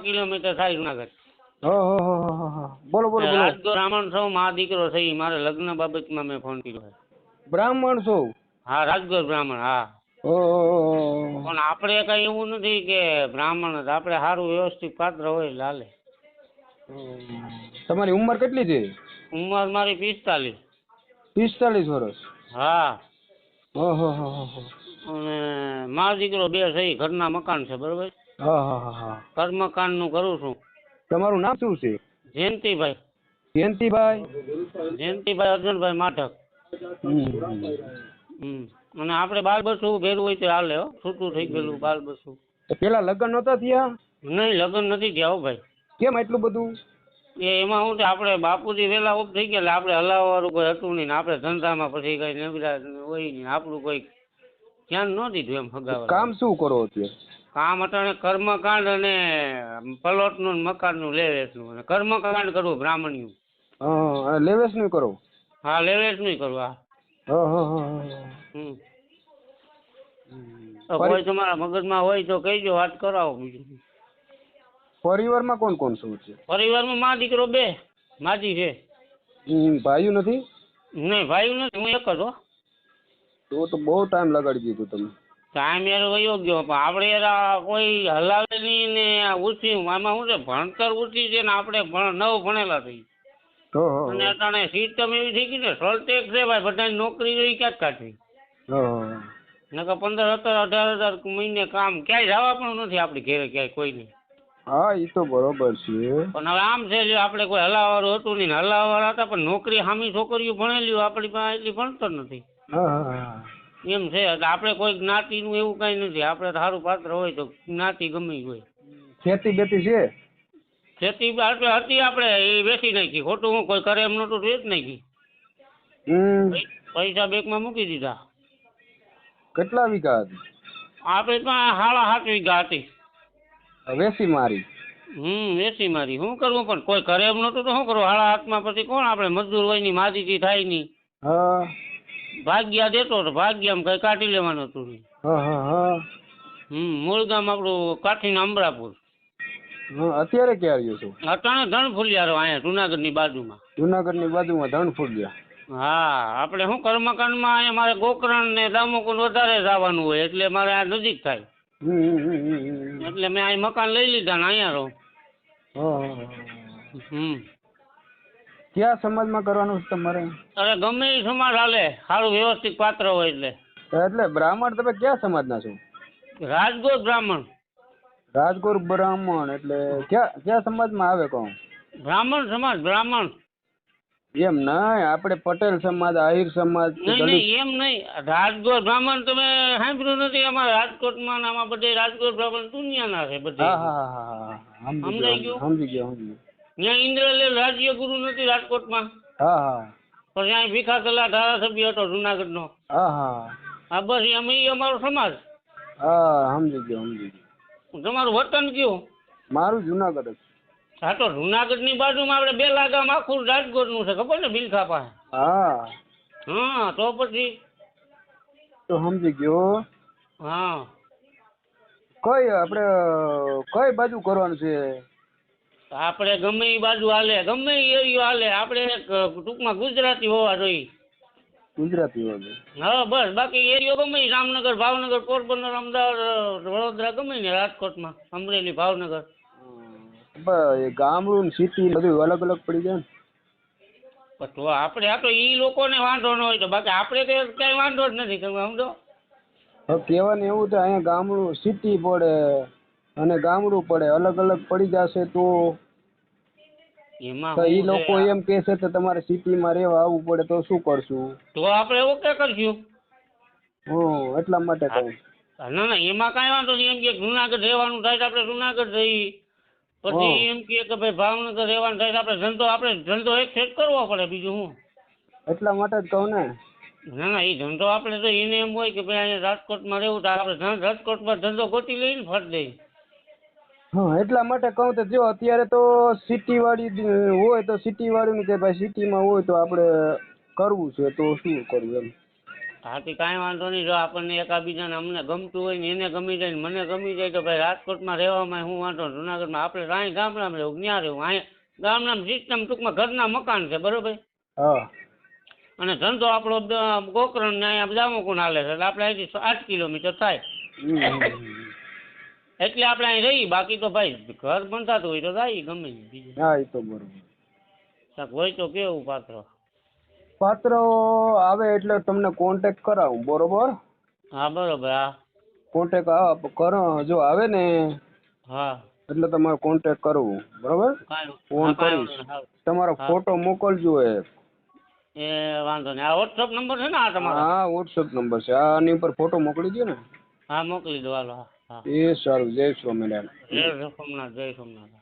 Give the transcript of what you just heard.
Kilometre થાય જુનાગઢ. બોલો બોલો બોલો. રાજગોર બ્રાહ્મણ છો, મા દીકરો છે. મારે લગ્ન બાબતમાં મેં ફોન કર્યો. બ્રાહ્મણ છો? હા, રાજગોર બ્રાહ્મણ. હા, પણ આપણે કઈ એવું નથી કે બ્રાહ્મણ જ. આપણે સારું વ્યવસ્થિત પાત્ર હોય એટલે હાલે. તમારી ઉંમર કેટલી છે? ઉંમર મારી 45. 45 વર્ષ? હા. ઓહો. અને મા દીકરો બે છે. ઘરના મકાન છે, બરોબર. ઘર મકાન નું કરું છું. તમારું નામ શું છે? જયંતિભાઈ. જયંતિભાઈ અર્જુનભાઈ માઠક. અને આપણે બાલ બસું ભેરું હોય તો હાલે. છૂટું થઈ ગયેલું બાલ બસું. પેલા લગ્ન નહોતા થયા? નહીં, લગ્ન નથી થયા હો ભાઈ. કેમ એટલું બધું? એમાં શું છે, આપણે બાપુજી વેલા ઓફ થઈ ગયા. આપણે હલાવવા વાળું કોઈ હતું નહીં. આપણે ધંધામાં પછી કઈ નબળા હોય નહીં. આપણું કોઈ ધ્યાન ન દીધું એમ હગાવા. કામ શું કરો અત્યારે? કામ અટાણે કર્મકાંડ અને પ્લોટનું મકાનનું લેવેચનું અને કર્મકાંડ કરવું બ્રાહ્મણનું. લેવેચ નું કરો? હા, લેવેચ નું કરવું. કોઈ તમારા મગજમાં હોય તો કહીજો, વાત કરાવો. બીજું પરિવારમાં કોણ કોણ શું છે? પરિવારમાં મા દીકરો બે. માજી છે. ભાઈઓ નથી? નહીં, ભાઈઓ નથી. હું એક જ હો. તો બહુ ટાઈમ લગાડી દીધું તમે. ટાઈમ યાર વયો ગયો. પણ આપણે યાર કોઈ હલાવે નહીં ને ઓછી. આમાં શું છે, ભણતર ઓછી છે ને આપણે નવ ભણેલા થઈ. અને અટાણે સિસ્ટમ એવી થઈ ગઈ ને, સોલ્ટેક છે ભાઈ. બધાની નોકરી રહી ક્યાંક કાઢવી. નકર 15-17-18 હજાર મહિને કામ. ક્યાંય જવા પણ નથી આપણી ઘેરે ક્યાંય કોઈને. હા, એ તો બરોબર છે. પણ હવે આમ છે, જો આપણે કોઈ હલાવવાળું હતું નહીં. હલાવવાળા હતા પણ નોકરી સામી છોકરીઓ ભણેલી આપણી પાસે એટલી ભણતર નથી. એમ છે. એટલે આપણે કોઈ જ્ઞાતિનું એવું કઈ નથી. આપણે સારું પાત્ર હોય તો જ્ઞાતિ ગમે હોય. ખેતી બેતી છે? ખેતી હતી આપણે, એ વેચી નાખી. ખોટું હું કોઈ કરે એમ નતું, વેચ નાખી. પૈસા બેંકમાં મૂકી દીધા. કેટલા વીઘા હતી? આપણે ત્યાં 7.5 વીઘા હતી. વેચી મારી? વેચી મારી. શું કરવું, પણ કોઈ કરે એમ નતું તો શું કરવું? 7.5 પછી કોણ આપણે મજદૂર હોય ની માજીથી થાય નહીં. ભાગ્યા દેતો તો ભાગ્યામાં કઈ કાઢી લેવાનું હતું. મૂળ ગામ આપણું કાઠીના અમરાપુર. અત્યારે ક્યાં આવ્યો છો? અટાણે ધણફુલિયા અહીંયા જુનાગઢની બાજુમાં. જુનાગઢની બાજુમાં ધણફુલિયા? હા. આપણે શું કર્મકાંડમાં અહીંયા મારે ગોકરણ ને દામોકુંડ વધારે જવાનું હોય એટલે મારે આ નજીક થાય. એટલે મેં અહીં મકાન લઈ લીધા ને અહીંયા રહું. કયા સમાજમાં કરવાનું છે તમારે? અરે ગમે એ સમાજ હાલે, સારું વ્યવસ્થિત પાત્ર હોય એટલે. એટલે બ્રાહ્મણ તમે કયા સમાજના છો? રાજગોર બ્રાહ્મણ. રાજગોર બ્રાહ્મણ એટલે કયા સમાજમાં આવે કહું? બ્રાહ્મણ સમાજ. બ્રાહ્મણ એમ નહીં, આપણે પટેલ સમાજ, આહિર સમાજ? નહીં, એમ નહીં. રાજગોર બ્રાહ્મણ તમે સાંભળ્યું નથી? અમારે રાજકોટમાં આમાં બધે રાજગોર બ્રાહ્મણ દુનિયાના છે બધે. સમજાઈ ગયું? સમજી ગયો. ત્યાં ઇન્દ્રલેલ રાજ્ય ગુરુ નથી રાજકોટમાં? પછી અહીં ભીખા કલા ધારાસભ્ય હતો જુનાગઢનો. હા, બસ અમે અમારો સમાજ. સમજી ગયો. તમારું વતન કયું? મારું જુનાગઢ જ. હા, તો જુનાગઢની બાજુમાં આપણે બેલા ગામ આખું રાજકોટનું છે, ખબર ને? બિલખા પાસે. હા, તો પછી તો સમજી ગયો. હા, આપણે કઈ બાજુ કરવાનું છે? આપણે ગમે એ બાજુ હાલે, ગમે એ એરિયો હાલે. આપણે ટૂંકમાં ગુજરાતી હોવા જોઈએ. ગુજરાતી હોવા જોઈએ? હા, બસ. બાકી એરિયો ગમે એ, જામનગર, ભાવનગર, પોરબંદર, અમદાવાદ, વડોદરા, ગમે ને, રાજકોટમાં, અમરેલી, ભાવનગર. ગામડું સિટી બધું અલગ અલગ પડી જાય ને. તો આપણે આ તો ઈ લોકોને વાંધો ન હોય તો, બાકી આપણે તો કઈ વાંધો જ નથી. તમે સમજો? કહેવાનું એવું તો અહીંયા ગામડું સિટી પડે અને ગામડું પડે, અલગ અલગ પડી જશે તો એમાં ઈ લોકો એમ કહે છે કે તમારે સિટીમાં રહેવા આવવું પડે, તો શું કરશું? તો આપણે ઓકે કરશું. એટલા માટે કહું. ના, એમાં કઈ વાંધો નહીં. એમ કે જુનાગઢ રહેવાનું થાય તો આપણે જુનાગઢ જઈએ. પછી એમ કે ભાઈ ભાવનગર રહેવાનું થાય તો આપણે ધંધો એક સેટ કરવો પડે. બીજું શું? એટલા માટે જ કહું ને. ના, એ ધંધો આપણે તો એને એમ હોય કે ભાઈ અહીંયા રાજકોટમાં રહેવું તો આપણે રાજકોટમાં ધંધો ગોતી લઈને ફટ દઈએ. એટલા માટે કહું તો જો અત્યારે તો સિટી વાળી હોય તો સિટી વાળું કે ભાઈ સિટીમાં હોય તો આપણે કરવું છે તો શું કરવું એમ. હાથી કાંઈ વાંધો નહીં. જો આપણને એકાબીજાને અમને ગમતું હોય ને એને ગમી જાય ને મને ગમી જાય તો ભાઈ રાજકોટમાં રહેવામાં શું વાંધો? જુનાગઢમાં આપણે અહીં ગામડામાં રહેવું ક્યાં રહેવું? અહીંયા ગામડામાં સિસ્ટમ ટૂંકમાં ઘરના મકાન છે બરોબર. હા અને ધંધો આપણો ગોકરણ ને અહીંયા જામુકુન હાલે છે એટલે આપણે અહીંથી 8 કિલોમીટર થાય એટલે આપણે અહીં રહી. બાકી તો ભાઈ ઘર બંધાતું હોય તો જાય ગમે બીજું. હા એ તો બરોબર. કાંઈક હોય તો કેવું પાત્ર? પાત્ર આવે એટલે તમને કોન્ટેક્ટ કરાવું બરોબર. હા બરોબર. હા કોન્ટેક્ટ કરો જો આવે ને હા એટલે તમારે કોન્ટેક્ટ કરવું બરોબર. ફોન કરીશ તમારો ફોટો મોકલજો એ વાંધો નહીં. આ વોટ્સઅપ નંબર છે ને આ તમારો? હા વોટ્સઅપ નંબર છે આની ઉપર ફોટો મોકલી દો ને. હા મોકલી દો હાલો. હા એ સારું. જય સ્વામિનારાયણ. જય સોમનાથ. જય સોમનાથ.